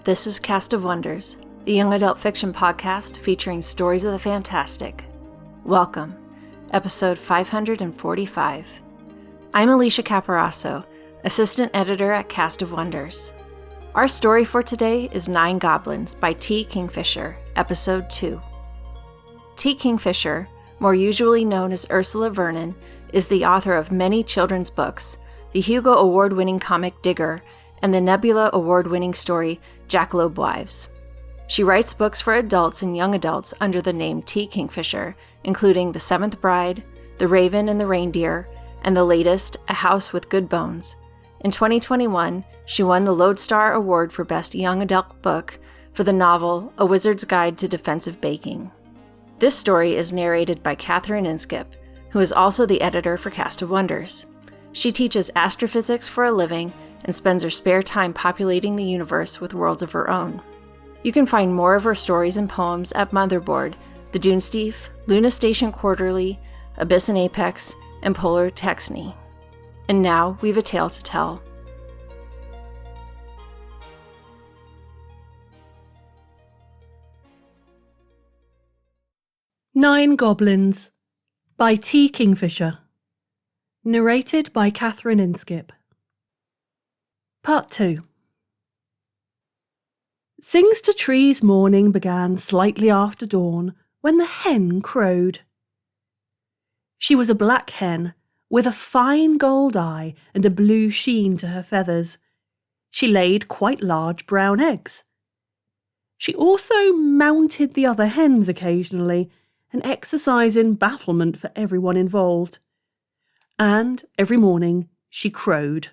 This is Cast of Wonders, the young adult fiction podcast featuring stories of the fantastic. Welcome, episode 545. I'm Alicia Caparasso, assistant editor at Cast of Wonders. Our story for today is 9 Goblins by T. Kingfisher, episode 2. T. Kingfisher, more usually known as Ursula Vernon, is the author of many children's books, the Hugo Award-winning comic Digger, and the Nebula Award-winning story Jackalope Wives. She writes books for adults and young adults under the name T. Kingfisher, including The Seventh Bride, The Raven and the Reindeer, and the latest, A House with Good Bones. In 2021, she won the Lodestar Award for Best Young Adult Book for the novel A Wizard's Guide to Defensive Baking. This story is narrated by Catherine Inskip, who is also the editor for Cast of Wonders. She teaches astrophysics for a living and spends her spare time populating the universe with worlds of her own. You can find more of her stories and poems at Motherboard, The Dunesteef, Luna Station Quarterly, Abyss and Apex, and Polar Texney. And now we've a tale to tell. Nine Goblins by T. Kingfisher. Narrated by Catherine Inskip. Part 2. Sings to Trees morning began slightly after dawn when the hen crowed. She was a black hen with a fine gold eye and a blue sheen to her feathers. She laid quite large brown eggs. She also mounted the other hens occasionally, an exercise in battlement for everyone involved. And every morning she crowed.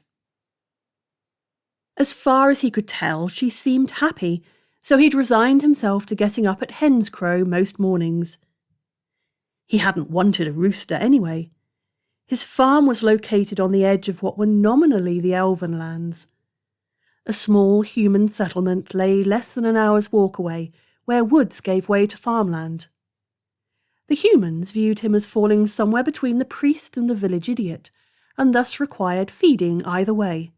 As far as he could tell, she seemed happy, so he'd resigned himself to getting up at hen's crow most mornings. He hadn't wanted a rooster anyway. His farm was located on the edge of what were nominally the Elven lands. A small human settlement lay less than an hour's walk away, where woods gave way to farmland. The humans viewed him as falling somewhere between the priest and the village idiot, and thus required feeding either way.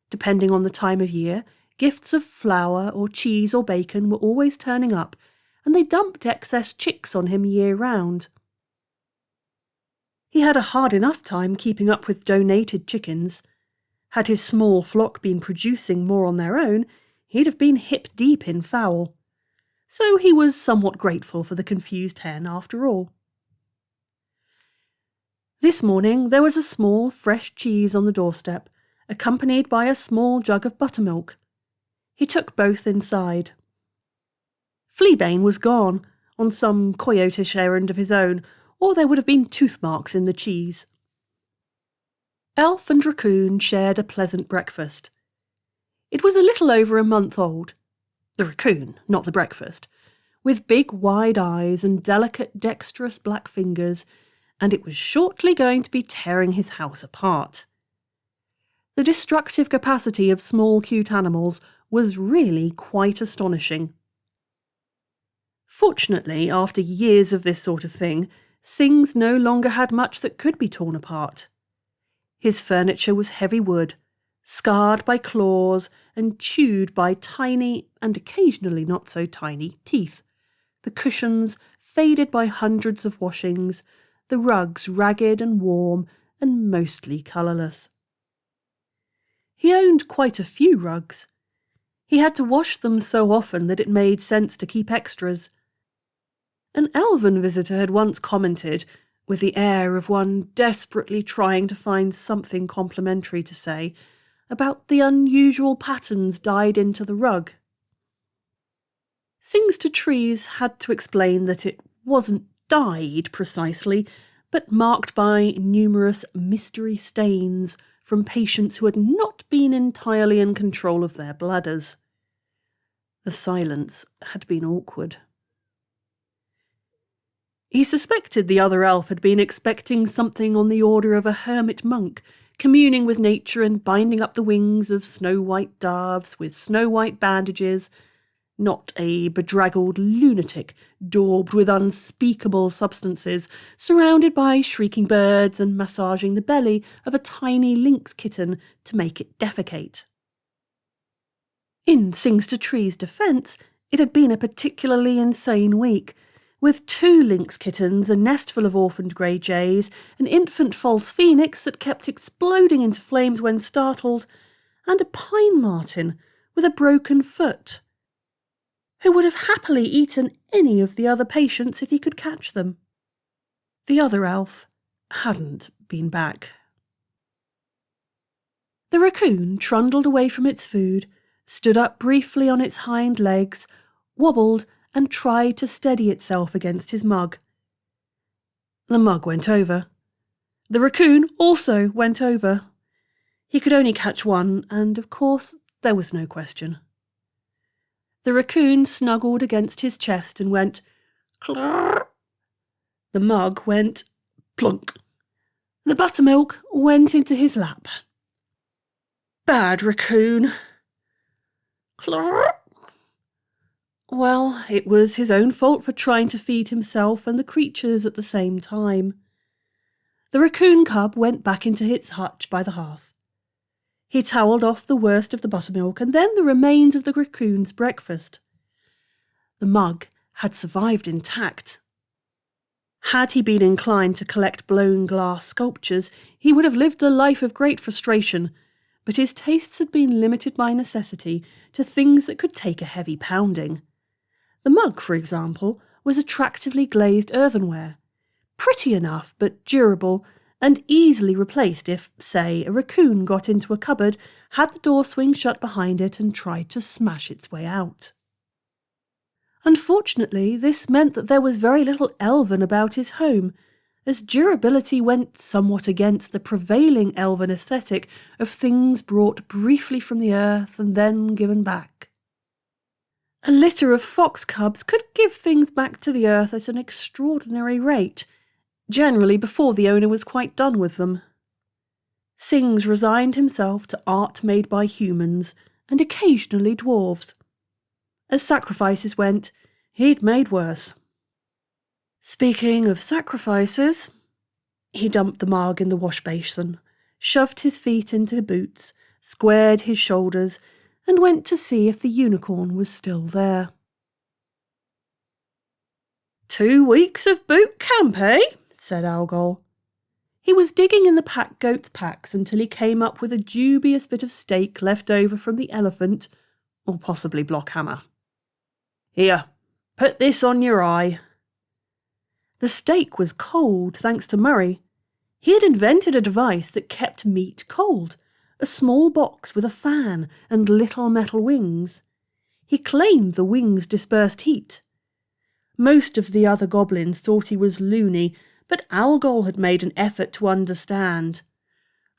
Depending on the time of year, gifts of flour or cheese or bacon were always turning up, and they dumped excess chicks on him year-round. He had a hard enough time keeping up with donated chickens. Had his small flock been producing more on their own, he'd have been hip-deep in fowl. So he was somewhat grateful for the confused hen after all. This morning there was a small fresh cheese on the doorstep, accompanied by a small jug of buttermilk. He took both inside. Fleabane was gone, on some coyotish errand of his own, or there would have been tooth marks in the cheese. Elf and Raccoon shared a pleasant breakfast. It was a little over a month old. The raccoon, not the breakfast, with big wide eyes and delicate dexterous black fingers, and it was shortly going to be tearing his house apart. The destructive capacity of small cute animals was really quite astonishing. Fortunately, after years of this sort of thing, Sings no longer had much that could be torn apart. His furniture was heavy wood, scarred by claws and chewed by tiny, and occasionally not so tiny, teeth. The cushions faded by hundreds of washings, the rugs ragged and warm and mostly colourless. He owned quite a few rugs. He had to wash them so often that it made sense to keep extras. An elven visitor had once commented, with the air of one desperately trying to find something complimentary to say, about the unusual patterns dyed into the rug. Sings to Trees had to explain that it wasn't dyed precisely, but marked by numerous mystery stains from patients who had not been entirely in control of their bladders. The silence had been awkward. He suspected the other elf had been expecting something on the order of a hermit monk, communing with nature and binding up the wings of snow-white doves with snow-white bandages, not a bedraggled lunatic daubed with unspeakable substances, surrounded by shrieking birds and massaging the belly of a tiny lynx kitten to make it defecate. In Sings-to-Tree's defence, it had been a particularly insane week, with 2 lynx kittens, a nest full of orphaned grey jays, an infant false phoenix that kept exploding into flames when startled, and a pine marten with a broken foot, who would have happily eaten any of the other patients if he could catch them. The other elf hadn't been back. The raccoon trundled away from its food, stood up briefly on its hind legs, wobbled and tried to steady itself against his mug. The mug went over. The raccoon also went over. He could only catch one, and of course there was no question. The raccoon snuggled against his chest and went clrrr. The mug went plunk. The buttermilk went into his lap. Bad raccoon. Clrrr. Well, it was his own fault for trying to feed himself and the creatures at the same time. The raccoon cub went back into its hutch by the hearth. He towelled off the worst of the buttermilk and then the remains of the raccoon's breakfast. The mug had survived intact. Had he been inclined to collect blown glass sculptures, he would have lived a life of great frustration, but his tastes had been limited by necessity to things that could take a heavy pounding. The mug, for example, was attractively glazed earthenware, pretty enough but durable, and easily replaced if, say, a raccoon got into a cupboard, had the door swing shut behind it and tried to smash its way out. Unfortunately, this meant that there was very little elven about his home, as durability went somewhat against the prevailing elven aesthetic of things brought briefly from the earth and then given back. A litter of fox cubs could give things back to the earth at an extraordinary rate, generally before the owner was quite done with them. Sings resigned himself to art made by humans and occasionally dwarves. As sacrifices went, he'd made worse. Speaking of sacrifices, he dumped the mug in the wash basin, shoved his feet into boots, squared his shoulders, and went to see if the unicorn was still there. 2 weeks of boot camp, eh? Said Algol. He was digging in the pack goat's packs until he came up with a dubious bit of steak left over from the elephant, or possibly Blockhammer. Here, put this on your eye. The steak was cold, thanks to Murray. He had invented a device that kept meat cold, a small box with a fan and little metal wings. He claimed the wings dispersed heat. Most of the other goblins thought he was loony, but Algol had made an effort to understand.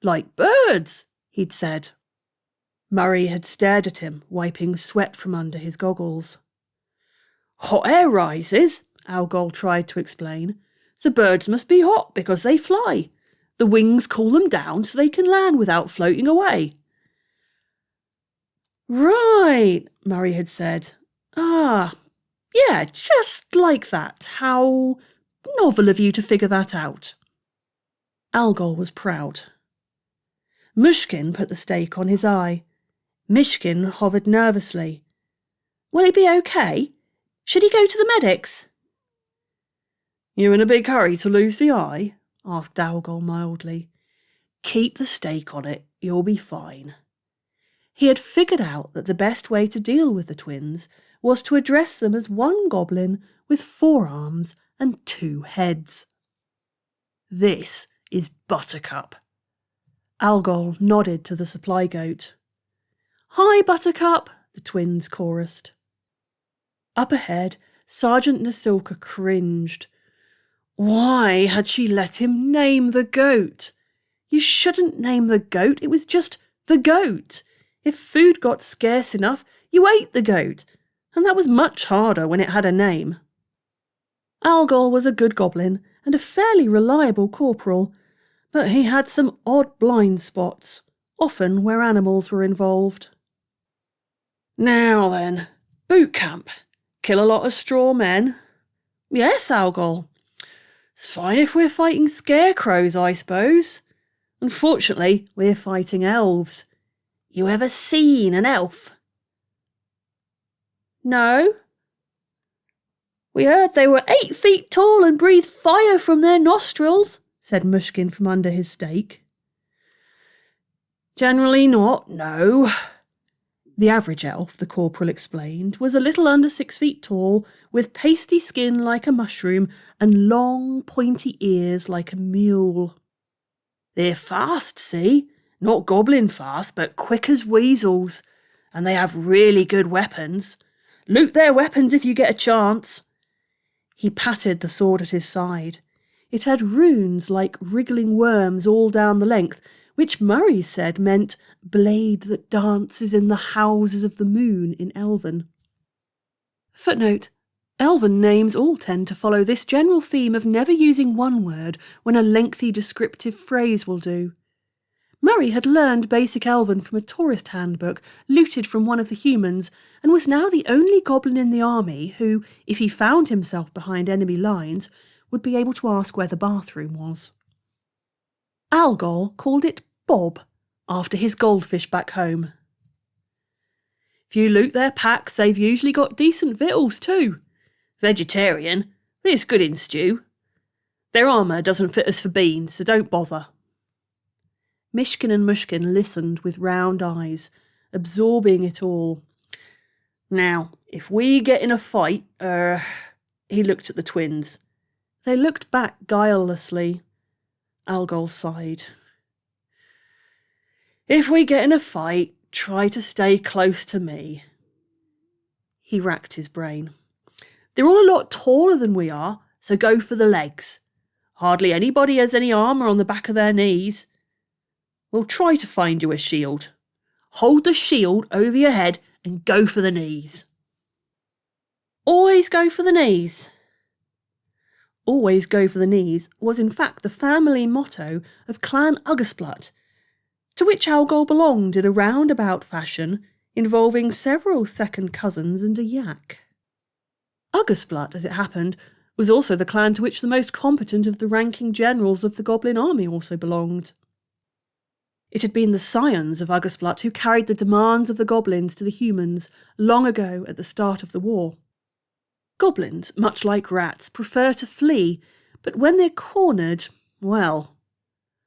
Like birds, he'd said. Murray had stared at him, wiping sweat from under his goggles. Hot air rises, Algol tried to explain. The birds must be hot because they fly. The wings cool them down so they can land without floating away. Right, Murray had said. Ah, yeah, just like that. How novel of you to figure that out. Algol was proud. Mushkin put the steak on his eye. Mishkin hovered nervously. Will he be okay? Should he go to the medics? You in a big hurry to lose the eye? Asked Algol mildly. Keep the steak on it, you'll be fine. He had figured out that the best way to deal with the twins was to address them as one goblin with 4 arms and 2 heads. This is Buttercup. Algol nodded to the supply goat. Hi, Buttercup, the twins chorused. Up ahead, Sergeant Nasilka cringed. Why had she let him name the goat? You shouldn't name the goat, it was just the goat. If food got scarce enough, you ate the goat, and that was much harder when it had a name. Algol was a good goblin and a fairly reliable corporal, but he had some odd blind spots, often where animals were involved. Now then, boot camp. Kill a lot of straw men? Yes, Algol. It's fine if we're fighting scarecrows, I suppose. Unfortunately, we're fighting elves. You ever seen an elf? No. We heard they were 8 feet tall and breathed fire from their nostrils, said Mushkin from under his stake. Generally not, no. The average elf, the corporal explained, was a little under 6 feet tall, with pasty skin like a mushroom and long, pointy ears like a mule. They're fast, see? Not goblin fast, but quick as weasels. And they have really good weapons. Loot their weapons if you get a chance. He patted the sword at his side. It had runes like wriggling worms all down the length, which Murray said meant blade that dances in the houses of the moon in Elven. Footnote: Elven names all tend to follow this general theme of never using one word when a lengthy descriptive phrase will do. Murray had learned basic Elven from a tourist handbook looted from one of the humans, and was now the only goblin in the army who, if he found himself behind enemy lines, would be able to ask where the bathroom was. Algol called it Bob, after his goldfish back home. If you loot their packs, they've usually got decent victuals too. Vegetarian, but it's good in stew. Their armour doesn't fit us for beans, so don't bother. Mishkin and Mushkin listened with round eyes, absorbing it all. Now, if we get in a fight, he looked at the twins. They looked back guilelessly. Algol sighed. If we get in a fight, try to stay close to me. He racked his brain. They're all a lot taller than we are, so go for the legs. Hardly anybody has any armour on the back of their knees. We'll try to find you a shield. Hold the shield over your head and go for the knees. Always go for the knees. Always go for the knees was in fact the family motto of Clan Uggersplut, to which Algol belonged in a roundabout fashion involving several second cousins and a yak. Uggersplut, as it happened, was also the clan to which the most competent of the ranking generals of the Goblin army also belonged. It had been the scions of Uggersplut who carried the demands of the goblins to the humans long ago at the start of the war. Goblins, much like rats, prefer to flee, but when they're cornered, well.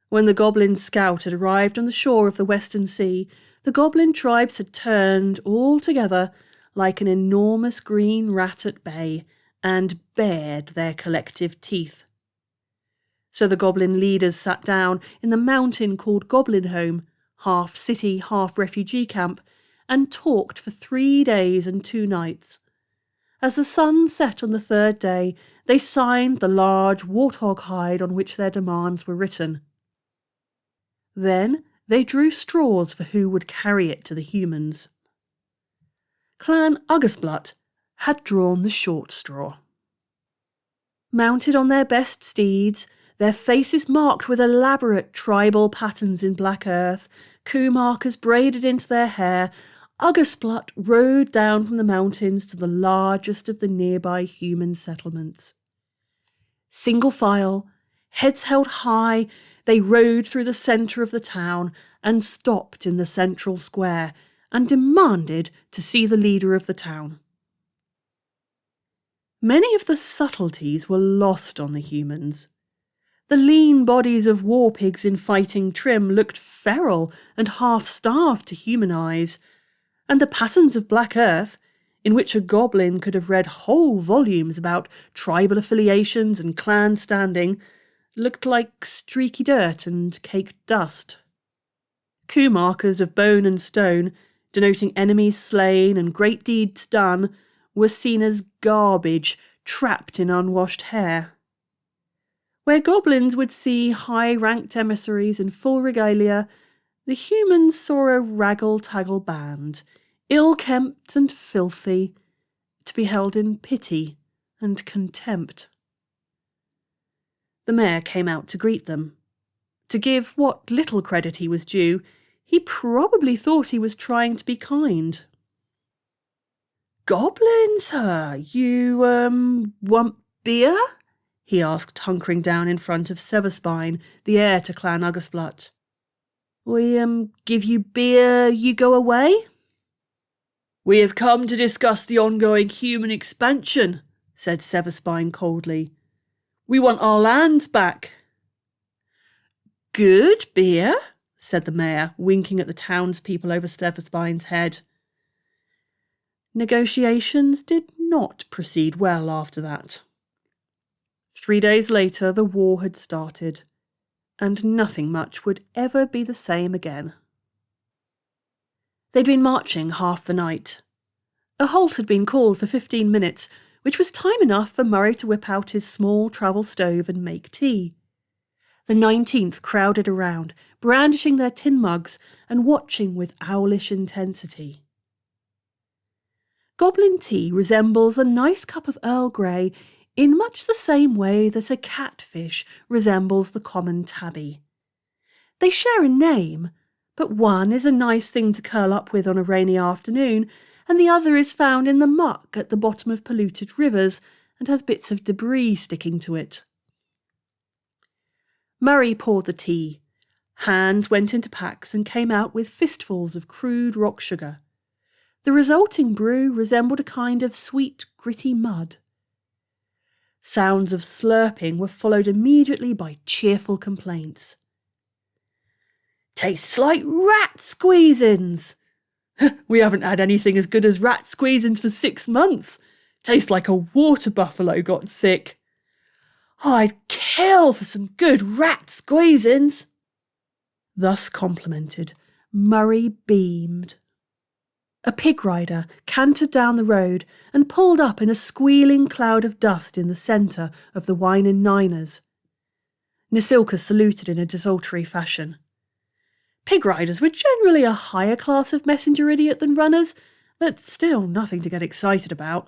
When the goblin scout had arrived on the shore of the Western Sea, the goblin tribes had turned all together like an enormous green rat at bay and bared their collective teeth. So the goblin leaders sat down in the mountain called Goblin Home, half city, half refugee camp, and talked for 3 days and 2 nights. As the sun set on the 3rd day, they signed the large warthog hide on which their demands were written. Then they drew straws for who would carry it to the humans. Clan Uggersplut had drawn the short straw. Mounted on their best steeds, their faces marked with elaborate tribal patterns in black earth, coup markers braided into their hair, Uggersplut rode down from the mountains to the largest of the nearby human settlements. Single file, heads held high, they rode through the centre of the town and stopped in the central square and demanded to see the leader of the town. Many of the subtleties were lost on the humans. The lean bodies of war pigs in fighting trim looked feral and half-starved to human eyes, and the patterns of black earth, in which a goblin could have read whole volumes about tribal affiliations and clan standing, looked like streaky dirt and caked dust. Coup markers of bone and stone, denoting enemies slain and great deeds done, were seen as garbage trapped in unwashed hair. Where goblins would see high-ranked emissaries in full regalia, the humans saw a raggle-taggle band, ill-kempt and filthy, to be held in pity and contempt. The mayor came out to greet them. To give what little credit he was due, he probably thought he was trying to be kind. "Goblins, you, want beer?" he asked, hunkering down in front of Severspine, the heir to Clan Uggersplut. "We, give you beer, you go away?" "We have come to discuss the ongoing human expansion," said Severspine coldly. "We want our lands back." "Good beer," said the mayor, winking at the townspeople over Severspine's head. Negotiations did not proceed well after that. 3 days later, the war had started, and nothing much would ever be the same again. They'd been marching half the night. A halt had been called for 15 minutes, which was time enough for Murray to whip out his small travel stove and make tea. The 19th crowded around, brandishing their tin mugs and watching with owlish intensity. Goblin tea resembles a nice cup of Earl Grey in much the same way that a catfish resembles the common tabby. They share a name, but one is a nice thing to curl up with on a rainy afternoon, and the other is found in the muck at the bottom of polluted rivers and has bits of debris sticking to it. Murray poured the tea. Hands went into packs and came out with fistfuls of crude rock sugar. The resulting brew resembled a kind of sweet, gritty mud. Sounds of slurping were followed immediately by cheerful complaints. "Tastes like rat squeezins." "We haven't had anything as good as rat squeezins for 6 months. Tastes like a water buffalo got sick." "I'd kill for some good rat squeezins." Thus complimented, Murray beamed. A pig rider cantered down the road and pulled up in a squealing cloud of dust in the centre of the Wine and Niners. Nasilka saluted in a desultory fashion. Pig riders were generally a higher class of messenger idiot than runners, but still nothing to get excited about.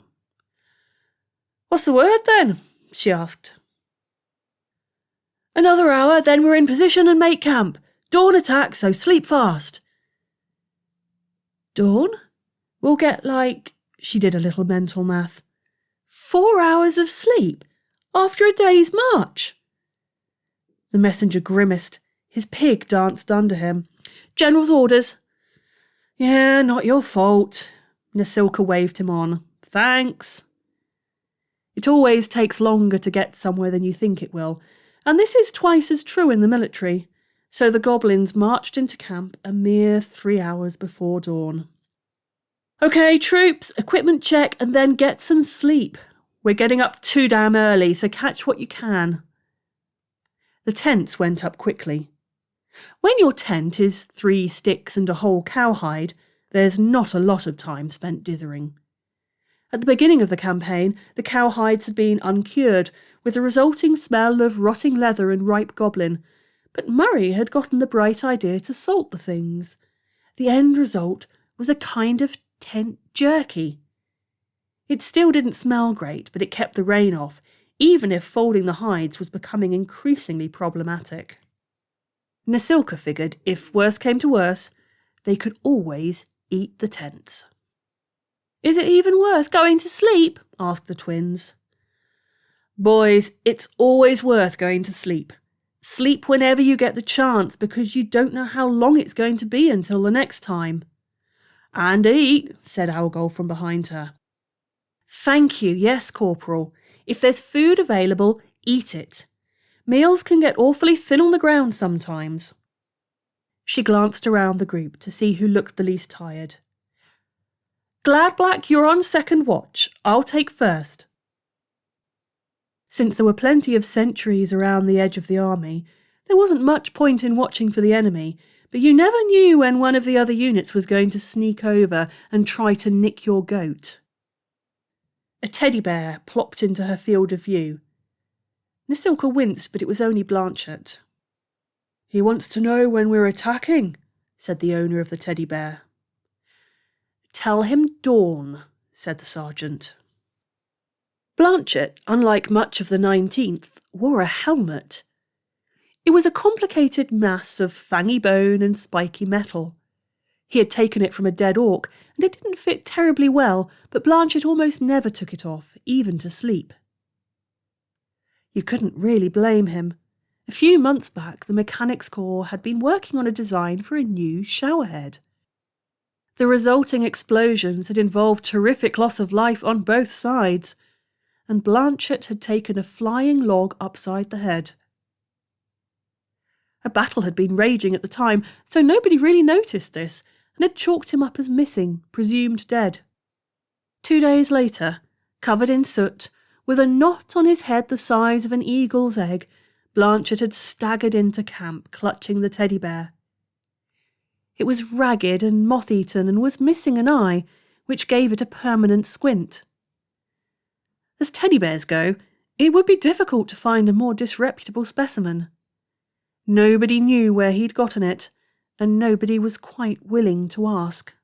"What's the word then?" she asked. "Another hour, then we're in position and make camp. Dawn attack, so sleep fast." "Dawn? We'll get she did a little mental math. 4 hours of sleep after a day's march." The messenger grimaced. His pig danced under him. "General's orders." "Yeah, not your fault." Nasilka waved him on. "Thanks." It always takes longer to get somewhere than you think it will, and this is twice as true in the military. So the goblins marched into camp a mere 3 hours before dawn. "Okay, troops, equipment check and then get some sleep. We're getting up too damn early, so catch what you can." The tents went up quickly. When your tent is 3 sticks and a whole cowhide, there's not a lot of time spent dithering. At the beginning of the campaign, the cowhides had been uncured, with the resulting smell of rotting leather and ripe goblin, but Murray had gotten the bright idea to salt the things. The end result was a kind of tent jerky. It still didn't smell great, but it kept the rain off, even if folding the hides was becoming increasingly problematic. Nasilka figured if worse came to worse, they could always eat the tents. "Is it even worth going to sleep?" asked the twins. "Boys, it's always worth going to sleep. Sleep whenever you get the chance, because you don't know how long it's going to be until the next time." "And eat," said Algol from behind her. "Thank you, yes, Corporal. If there's food available, eat it. Meals can get awfully thin on the ground sometimes." She glanced around the group to see who looked the least tired. "Gladblack, you're on second watch. I'll take first." Since there were plenty of sentries around the edge of the army, there wasn't much point in watching for the enemy, but you never knew when one of the other units was going to sneak over and try to nick your goat. A teddy bear plopped into her field of view. Nasilka winced, but it was only Blanchett. "He wants to know when we're attacking," said the owner of the teddy bear. "Tell him dawn," said the sergeant. Blanchett, unlike much of the 19th, wore a helmet. It was a complicated mass of fangy bone and spiky metal. He had taken it from a dead orc, and it didn't fit terribly well, but Blanchett almost never took it off, even to sleep. You couldn't really blame him. A few months back, the Mechanics Corps had been working on a design for a new showerhead. The resulting explosions had involved terrific loss of life on both sides, and Blanchett had taken a flying log upside the head. A battle had been raging at the time, so nobody really noticed this, and had chalked him up as missing, presumed dead. 2 days later, covered in soot, with a knot on his head the size of an eagle's egg, Blanchett had staggered into camp, clutching the teddy bear. It was ragged and moth-eaten and was missing an eye, which gave it a permanent squint. As teddy bears go, it would be difficult to find a more disreputable specimen. Nobody knew where he'd gotten it, and nobody was quite willing to ask.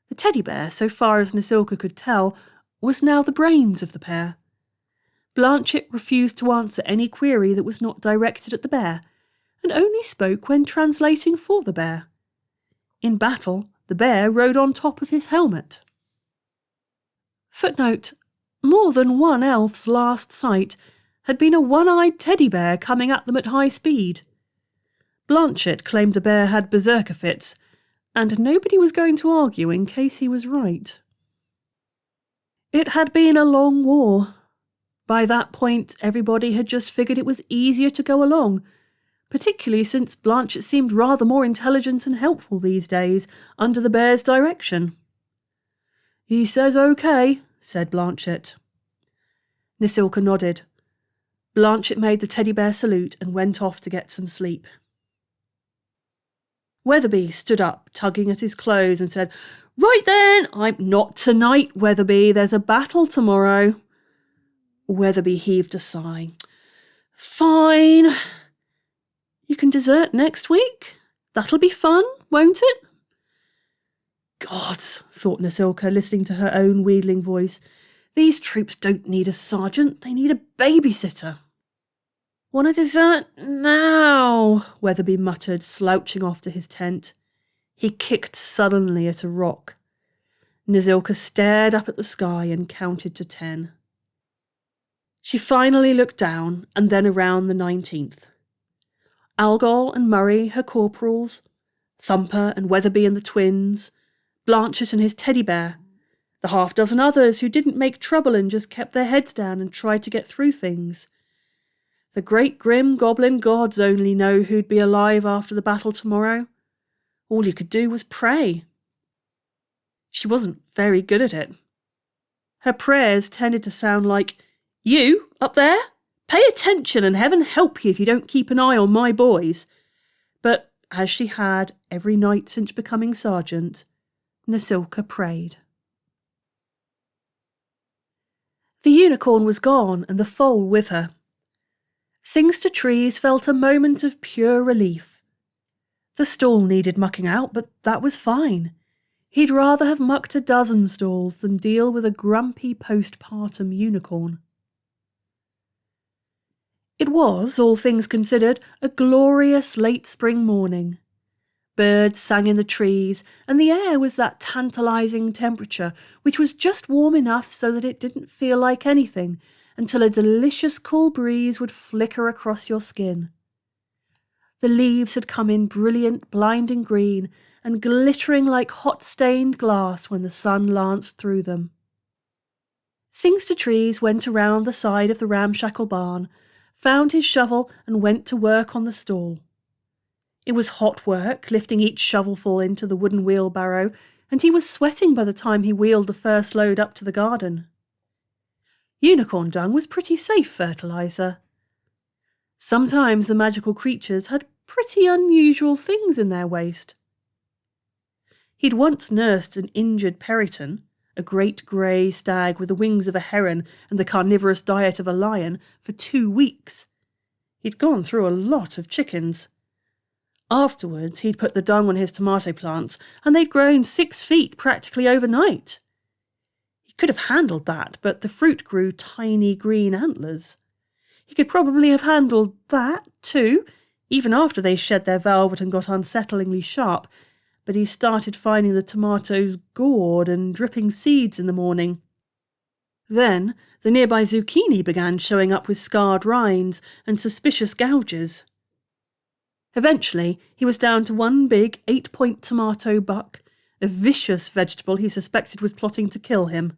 The teddy bear, so far as Nasilka could tell, was now the brains of the pair. Blanchett refused to answer any query that was not directed at the bear, and only spoke when translating for the bear. In battle, the bear rode on top of his helmet. Footnote: more than one elf's last sight had been a one-eyed teddy bear coming at them at high speed. Blanchett claimed the bear had berserker fits, and nobody was going to argue in case he was right. It had been a long war. By that point, everybody had just figured it was easier to go along, particularly since Blanchett seemed rather more intelligent and helpful these days, under the bear's direction. "He says OK," said Blanchett. Nasilka nodded. Blanchett made the teddy bear salute and went off to get some sleep. Weatherby stood up, tugging at his clothes, and said, "Right then, I'm not tonight, Weatherby. There's a battle tomorrow." Weatherby heaved a sigh. "Fine. You can desert next week. That'll be fun, won't it?" "Gods," thought Nasilka, listening to her own wheedling voice. "These troops don't need a sergeant, they need a babysitter." "Want to desert now," Weatherby muttered, slouching off to his tent. He kicked sullenly at a rock. Nasilka stared up at the sky and counted to 10. She finally looked down and then around the 19th. Algol and Murray, her corporals, Thumper and Weatherby and the twins, Blanchett and his teddy bear, the half-dozen others who didn't make trouble and just kept their heads down and tried to get through things. The great grim goblin gods only know who'd be alive after the battle tomorrow. All you could do was pray. She wasn't very good at it. Her prayers tended to sound like, "You, up there? Pay attention and heaven help you if you don't keep an eye on my boys." But, as she had every night since becoming sergeant, Nasilka prayed. The unicorn was gone and the foal with her. Singster Trees felt a moment of pure relief. The stall needed mucking out, but that was fine. He'd rather have mucked a dozen stalls than deal with a grumpy postpartum unicorn. It was, all things considered, a glorious late spring morning. Birds sang in the trees, and the air was that tantalising temperature which was just warm enough so that it didn't feel like anything until a delicious cool breeze would flicker across your skin. The leaves had come in brilliant, blinding green and glittering like hot stained glass when the sun lanced through them. Singster Trees went around the side of the ramshackle barn, found his shovel and went to work on the stall. It was hot work, lifting each shovelful into the wooden wheelbarrow, and he was sweating by the time he wheeled the first load up to the garden. Unicorn dung was pretty safe fertiliser. Sometimes the magical creatures had pretty unusual things in their waste. He'd once nursed an injured periton, a great grey stag with the wings of a heron and the carnivorous diet of a lion, for 2 weeks. He'd gone through a lot of chickens. Afterwards, he'd put the dung on his tomato plants, and they'd grown 6 feet practically overnight. He could have handled that, but the fruit grew tiny green antlers. He could probably have handled that, too, even after they shed their velvet and got unsettlingly sharp, but he started finding the tomatoes gored and dripping seeds in the morning. Then the nearby zucchini began showing up with scarred rinds and suspicious gouges. Eventually, he was down to one big 8-point tomato buck, a vicious vegetable he suspected was plotting to kill him.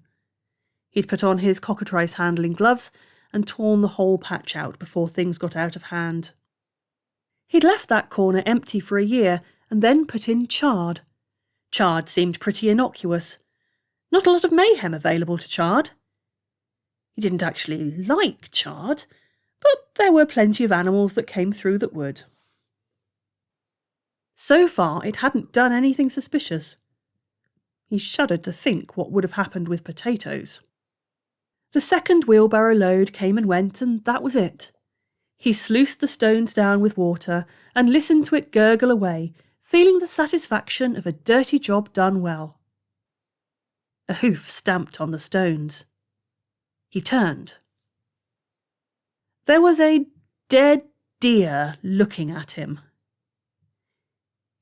He'd put on his cockatrice handling gloves and torn the whole patch out before things got out of hand. He'd left that corner empty for a year and then put in chard. Chard seemed pretty innocuous. Not a lot of mayhem available to chard. He didn't actually like chard, but there were plenty of animals that came through that would. So far, it hadn't done anything suspicious. He shuddered to think what would have happened with potatoes. The second wheelbarrow load came and went, and that was it. He sluiced the stones down with water and listened to it gurgle away, feeling the satisfaction of a dirty job done well. A hoof stamped on the stones. He turned. There was a dead deer looking at him.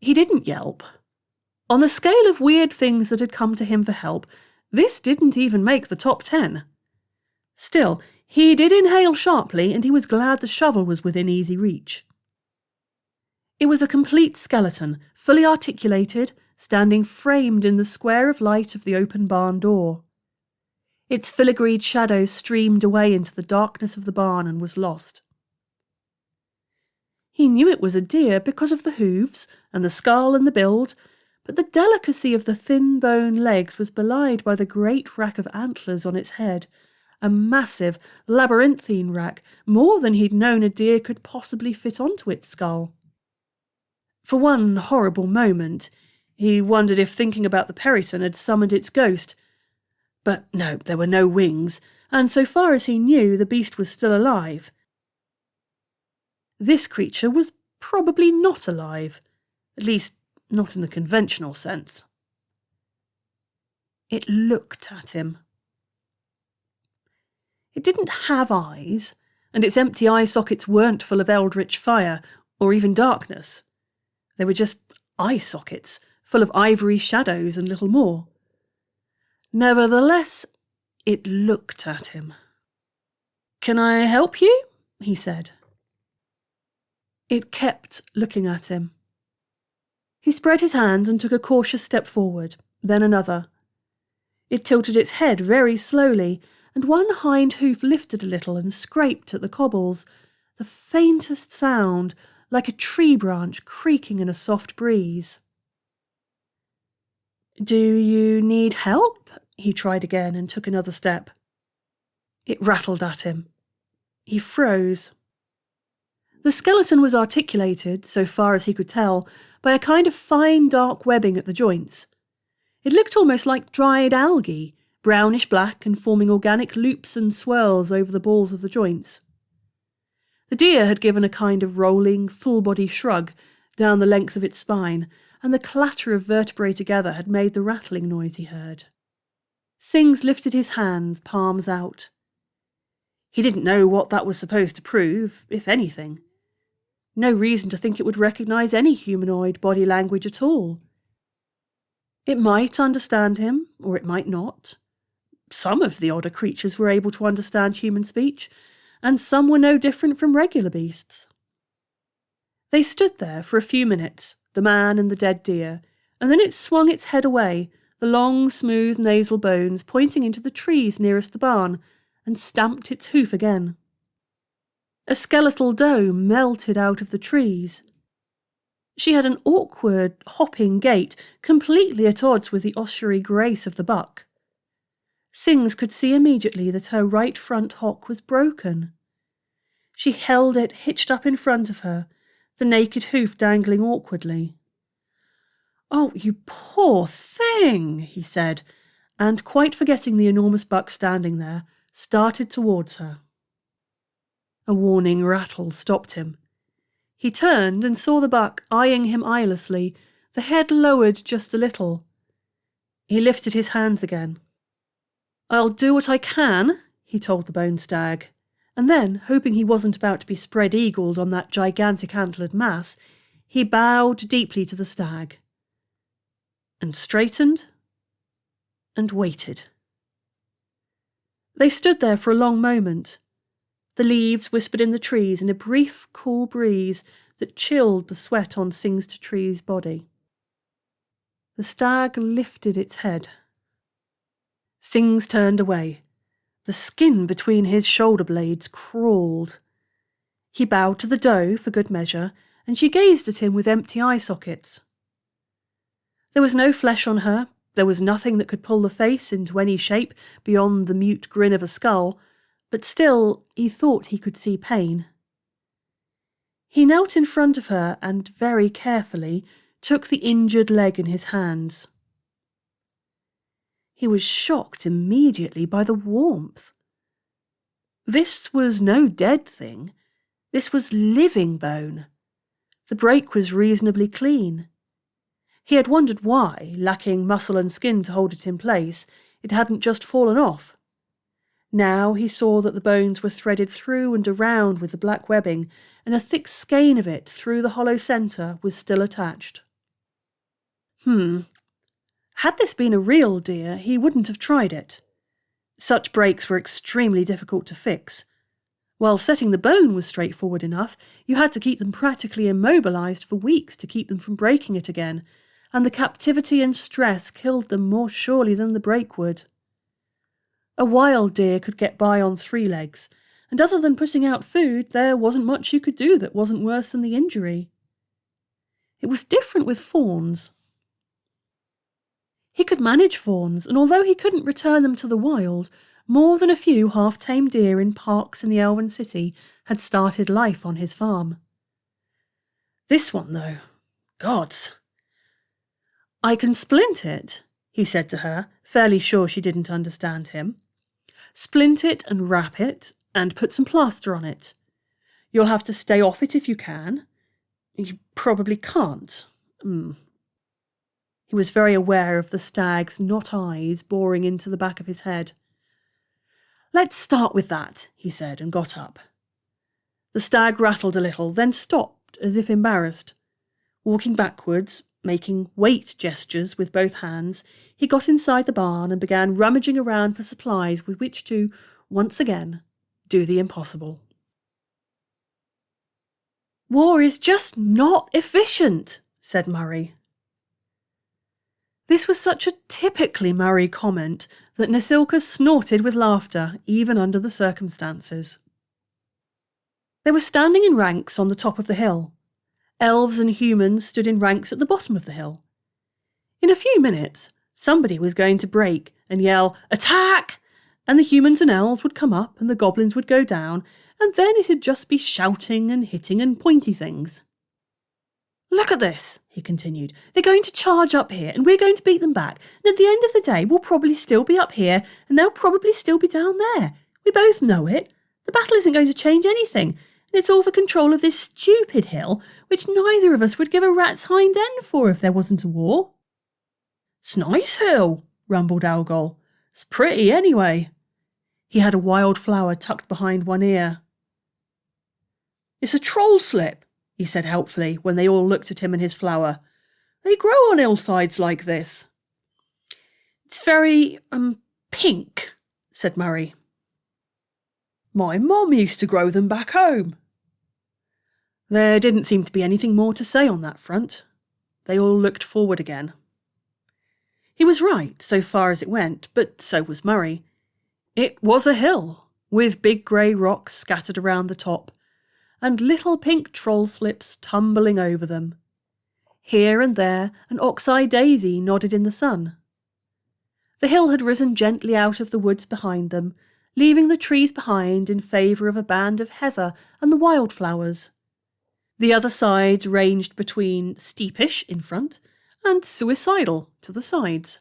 He didn't yelp. On the scale of weird things that had come to him for help, this didn't even make the top 10. Still, he did inhale sharply, and he was glad the shovel was within easy reach. It was a complete skeleton, fully articulated, standing framed in the square of light of the open barn door. Its filigreed shadow streamed away into the darkness of the barn and was lost. He knew it was a deer because of the hooves and the skull and the build, but the delicacy of the thin bone legs was belied by the great rack of antlers on its head, a massive, labyrinthine rack, more than he'd known a deer could possibly fit onto its skull. For one horrible moment, he wondered if thinking about the Periton had summoned its ghost. But no, there were no wings, and so far as he knew, the beast was still alive. This creature was probably not alive, at least not in the conventional sense. It looked at him. It didn't have eyes, and its empty eye sockets weren't full of eldritch fire, or even darkness. They were just eye sockets, full of ivory shadows and little more. Nevertheless, it looked at him. "Can I help you?" he said. It kept looking at him. He spread his hands and took a cautious step forward, then another. It tilted its head very slowly, and one hind hoof lifted a little and scraped at the cobbles, the faintest sound, like a tree branch creaking in a soft breeze. "Do you need help?" he tried again and took another step. It rattled at him. He froze. The skeleton was articulated, so far as he could tell, by a kind of fine dark webbing at the joints. It looked almost like dried algae, brownish black and forming organic loops and swirls over the balls of the joints. The deer had given a kind of rolling, full-body shrug down the length of its spine, and the clatter of vertebrae together had made the rattling noise he heard. Sings lifted his hands, palms out. He didn't know what that was supposed to prove, if anything. No reason to think it would recognise any humanoid body language at all. It might understand him, or it might not. Some of the odder creatures were able to understand human speech, and some were no different from regular beasts. They stood there for a few minutes, the man and the dead deer, and then it swung its head away, the long, smooth nasal bones pointing into the trees nearest the barn, and stamped its hoof again. A skeletal doe melted out of the trees. She had an awkward, hopping gait, completely at odds with the ossuary grace of the buck. Sings could see immediately that her right front hock was broken. She held it hitched up in front of her, the naked hoof dangling awkwardly. "Oh, you poor thing," he said, and, quite forgetting the enormous buck standing there, started towards her. A warning rattle stopped him. He turned and saw the buck eyeing him eyelessly, the head lowered just a little. He lifted his hands again. "I'll do what I can," he told the bone stag, and then, hoping he wasn't about to be spread-eagled on that gigantic antlered mass, he bowed deeply to the stag, and straightened, and waited. They stood there for a long moment. The leaves whispered in the trees in a brief, cool breeze, that chilled the sweat on Sings-to-Tree's body. The stag lifted its head. Sings turned away. The skin between his shoulder blades crawled. He bowed to the doe for good measure, and she gazed at him with empty eye sockets. There was no flesh on her, there was nothing that could pull the face into any shape beyond the mute grin of a skull, but still he thought he could see pain. He knelt in front of her and very carefully took the injured leg in his hands. He was shocked immediately by the warmth. This was no dead thing. This was living bone. The break was reasonably clean. He had wondered why, lacking muscle and skin to hold it in place, it hadn't just fallen off. Now he saw that the bones were threaded through and around with the black webbing, and a thick skein of it through the hollow centre was still attached. Had this been a real deer, he wouldn't have tried it. Such breaks were extremely difficult to fix. While setting the bone was straightforward enough, you had to keep them practically immobilised for weeks to keep them from breaking it again, and the captivity and stress killed them more surely than the break would. A wild deer could get by on 3 legs, and other than putting out food, there wasn't much you could do that wasn't worse than the injury. It was different with fawns. He could manage fawns, and although he couldn't return them to the wild, more than a few half-tamed deer in parks in the Elven City had started life on his farm. This one, though, gods! "I can splint it," he said to her, fairly sure she didn't understand him. "Splint it and wrap it, and put some plaster on it. You'll have to stay off it if you can. You probably can't. He was very aware of the stag's knot eyes boring into the back of his head. "Let's start with that," he said, and got up. The stag rattled a little, then stopped, as if embarrassed. Walking backwards, making wait gestures with both hands, he got inside the barn and began rummaging around for supplies with which to, once again, do the impossible. "War is just not efficient," said Murray. This was such a typically Murray comment that Nasilka snorted with laughter, even under the circumstances. They were standing in ranks on the top of the hill. Elves and humans stood in ranks at the bottom of the hill. In a few minutes, somebody was going to break and yell, "Attack!" and the humans and elves would come up and the goblins would go down, and then it'd just be shouting and hitting and pointy things. "Look at this," he continued. "They're going to charge up here and we're going to beat them back, and at the end of the day we'll probably still be up here and they'll probably still be down there. We both know it. The battle isn't going to change anything, and it's all for control of this stupid hill, which neither of us would give a rat's hind end for if there wasn't a war." "It's nice hill," rumbled Algol. "It's pretty anyway." He had a wild flower tucked behind one ear. "It's a troll slip," he said helpfully when they all looked at him and his flower. "They grow on hillsides like this." "It's very, pink," said Murray. "My mum used to grow them back home." There didn't seem to be anything more to say on that front. They all looked forward again. He was right, so far as it went, but so was Murray. It was a hill, with big grey rocks scattered around the top, and little pink troll slips tumbling over them. Here and there an ox-eye daisy nodded in the sun. The hill had risen gently out of the woods behind them, leaving the trees behind in favour of a band of heather and the wildflowers. The other sides ranged between steepish in front and suicidal to the sides.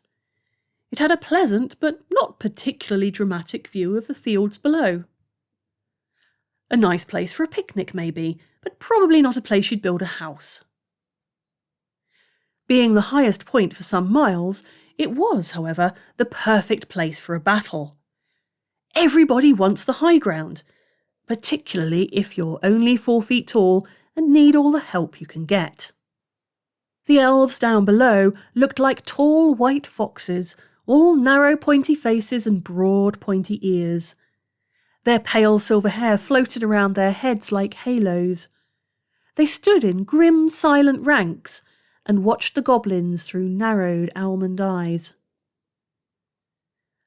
It had a pleasant but not particularly dramatic view of the fields below. A nice place for a picnic, maybe, but probably not a place you'd build a house. Being the highest point for some miles, it was, however, the perfect place for a battle. Everybody wants the high ground, particularly if you're only 4 feet tall and need all the help you can get. The elves down below looked like tall white foxes, all narrow pointy faces and broad pointy ears. Their pale silver hair floated around their heads like halos. They stood in grim, silent ranks and watched the goblins through narrowed almond eyes.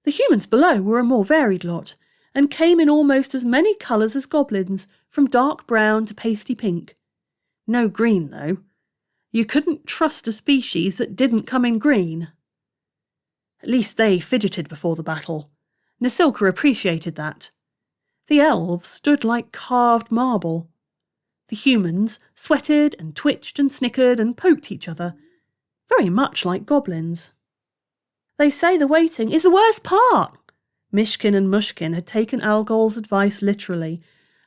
The humans below were a more varied lot, and came in almost as many colours as goblins, from dark brown to pasty pink. No green, though. You couldn't trust a species that didn't come in green. At least they fidgeted before the battle. Nasilka appreciated that. The elves stood like carved marble. The humans sweated and twitched and snickered and poked each other, very much like goblins. They say the waiting is the worst part. Mishkin and Mushkin had taken Algol's advice literally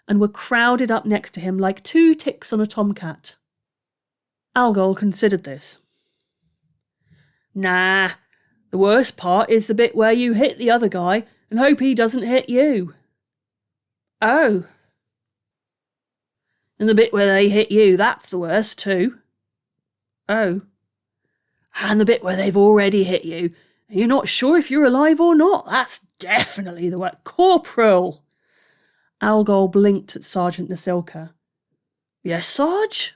and were crowded up next to him like two ticks on a tomcat. Algol considered this. Nah, the worst part is the bit where you hit the other guy and hope he doesn't hit you. Oh. And the bit where they hit you, that's the worst too. Oh. And the bit where they've already hit you, and you're not sure if you're alive or not, that's definitely the worst. Corporal! Algol blinked at Sergeant Nasilka. Yes, Sarge?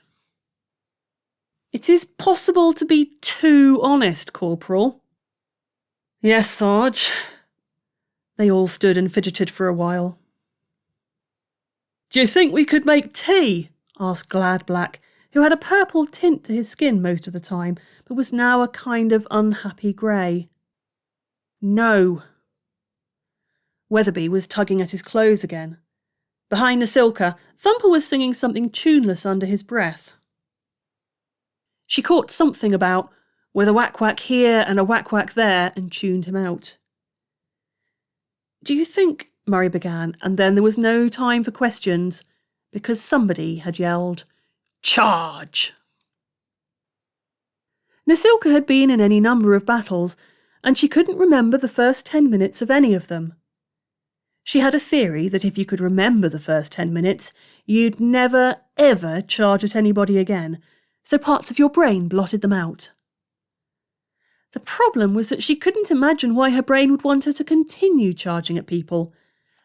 It is possible to be too honest, Corporal. Yes, Sarge. They all stood and fidgeted for a while. Do you think we could make tea? Asked Glad Black, who had a purple tint to his skin most of the time, but was now a kind of unhappy grey. No. Weatherby was tugging at his clothes again. Behind Nasilka, Thumper was singing something tuneless under his breath. She caught something about with a whack-whack here and a whack-whack there and tuned him out. Do you think, Murray began, and then there was no time for questions, because somebody had yelled, Charge! Nasilka had been in any number of battles, and she couldn't remember the first 10 minutes of any of them. She had a theory that if you could remember the first 10 minutes, you'd never, ever charge at anybody again, so parts of your brain blotted them out. The problem was that she couldn't imagine why her brain would want her to continue charging at people,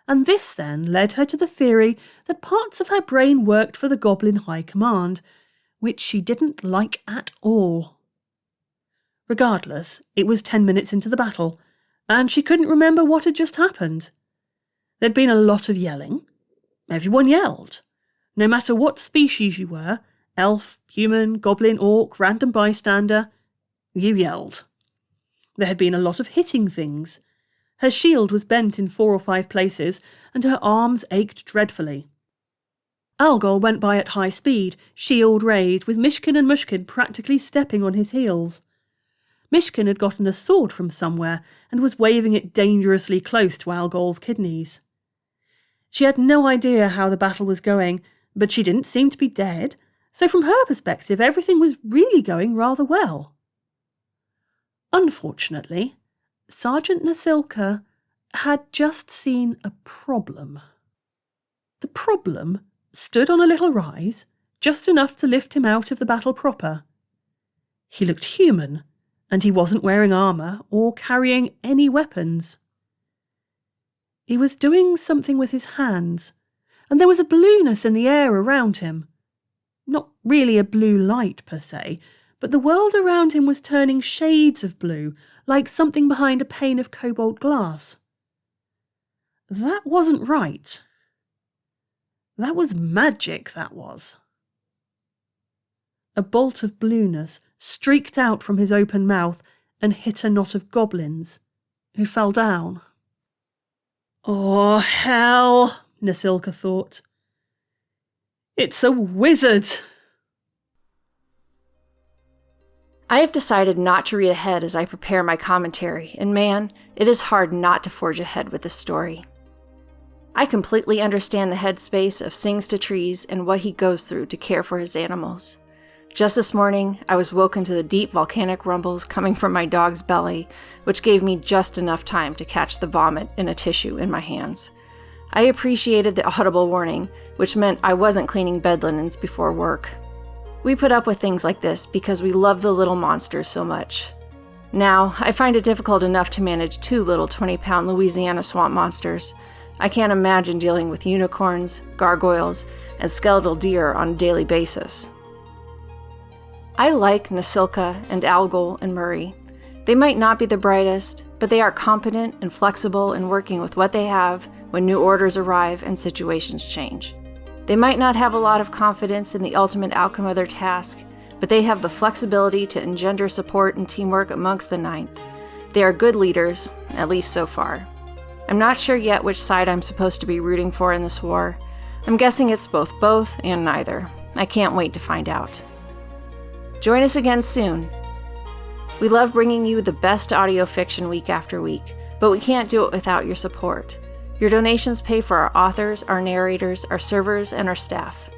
and this then led her to the theory that parts of her brain worked for the Goblin High Command, which she didn't like at all. Regardless, it was 10 minutes into the battle, and she couldn't remember what had just happened. There'd been a lot of yelling. Everyone yelled. No matter what species you were, elf, human, goblin, orc, random bystander, you yelled. There had been a lot of hitting things. Her shield was bent in 4 or 5 places, and her arms ached dreadfully. Algol went by at high speed, shield raised, with Mishkin and Mushkin practically stepping on his heels. Mishkin had gotten a sword from somewhere and was waving it dangerously close to Algol's kidneys. She had no idea how the battle was going, but she didn't seem to be dead, so from her perspective everything was really going rather well. Unfortunately, Sergeant Nasilka had just seen a problem. The problem stood on a little rise, just enough to lift him out of the battle proper. He looked human, and he wasn't wearing armour or carrying any weapons. He was doing something with his hands, and there was a blueness in the air around him. Not really a blue light per se, but the world around him was turning shades of blue, like something behind a pane of cobalt glass. That wasn't right. That was magic, that was. A bolt of blueness streaked out from his open mouth and hit a knot of goblins, who fell down. Oh, hell, Nasilka thought. It's a wizard! I have decided not to read ahead as I prepare my commentary, and man, it is hard not to forge ahead with this story. I completely understand the headspace of Sings to Trees and what he goes through to care for his animals. Just this morning, I was woken to the deep volcanic rumbles coming from my dog's belly, which gave me just enough time to catch the vomit in a tissue in my hands. I appreciated the audible warning, which meant I wasn't cleaning bed linens before work. We put up with things like this because we love the little monsters so much. Now, I find it difficult enough to manage 2 little 20-pound Louisiana swamp monsters. I can't imagine dealing with unicorns, gargoyles, and skeletal deer on a daily basis. I like Nasilka and Algol and Murray. They might not be the brightest, but they are competent and flexible in working with what they have when new orders arrive and situations change. They might not have a lot of confidence in the ultimate outcome of their task, but they have the flexibility to engender support and teamwork amongst the Ninth. They are good leaders, at least so far. I'm not sure yet which side I'm supposed to be rooting for in this war. I'm guessing it's both and neither. I can't wait to find out. Join us again soon. We love bringing you the best audio fiction week after week, but we can't do it without your support. Your donations pay for our authors, our narrators, our servers, and our staff.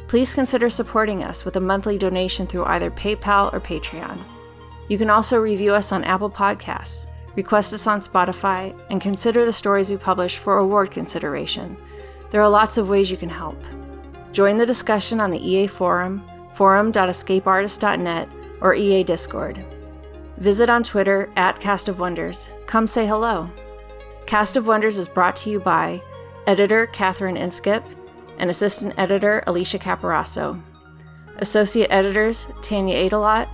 Please consider supporting us with a monthly donation through either PayPal or Patreon. You can also review us on Apple Podcasts, request us on Spotify, and consider the stories we publish for award consideration. There are lots of ways you can help. Join the discussion on the EA Forum, forum.escapeartist.net, or EA Discord. Visit on Twitter @CastOfWonders. Come say hello. Cast of Wonders is brought to you by editor Catherine Inskip and assistant editor Alicia Caparasso. Associate editors Tanya Adelot,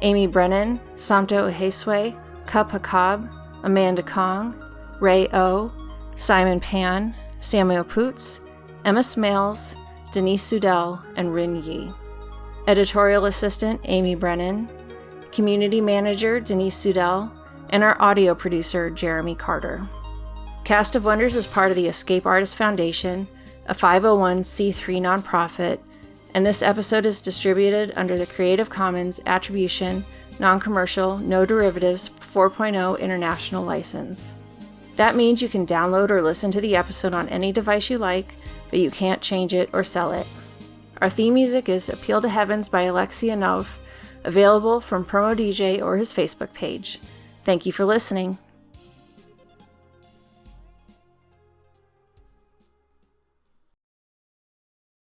Amy Brennan, Samto Oheswe, Kup Hakab, Amanda Kong, Ray O, Simon Pan, Samuel Poots, Emma Smales, Denise Sudell, and Rin Yi. Editorial assistant Amy Brennan, community manager Denise Sudell, and our audio producer Jeremy Carter. Cast of Wonders is part of the Escape Artist Foundation, a 501c3 nonprofit, and this episode is distributed under the Creative Commons Attribution, Non-Commercial, No Derivatives 4.0 International License. That means you can download or listen to the episode on any device you like, but you can't change it or sell it. Our theme music is Appeal to Heavens by Alexia Nov, available from Promo DJ or his Facebook page. Thank you for listening.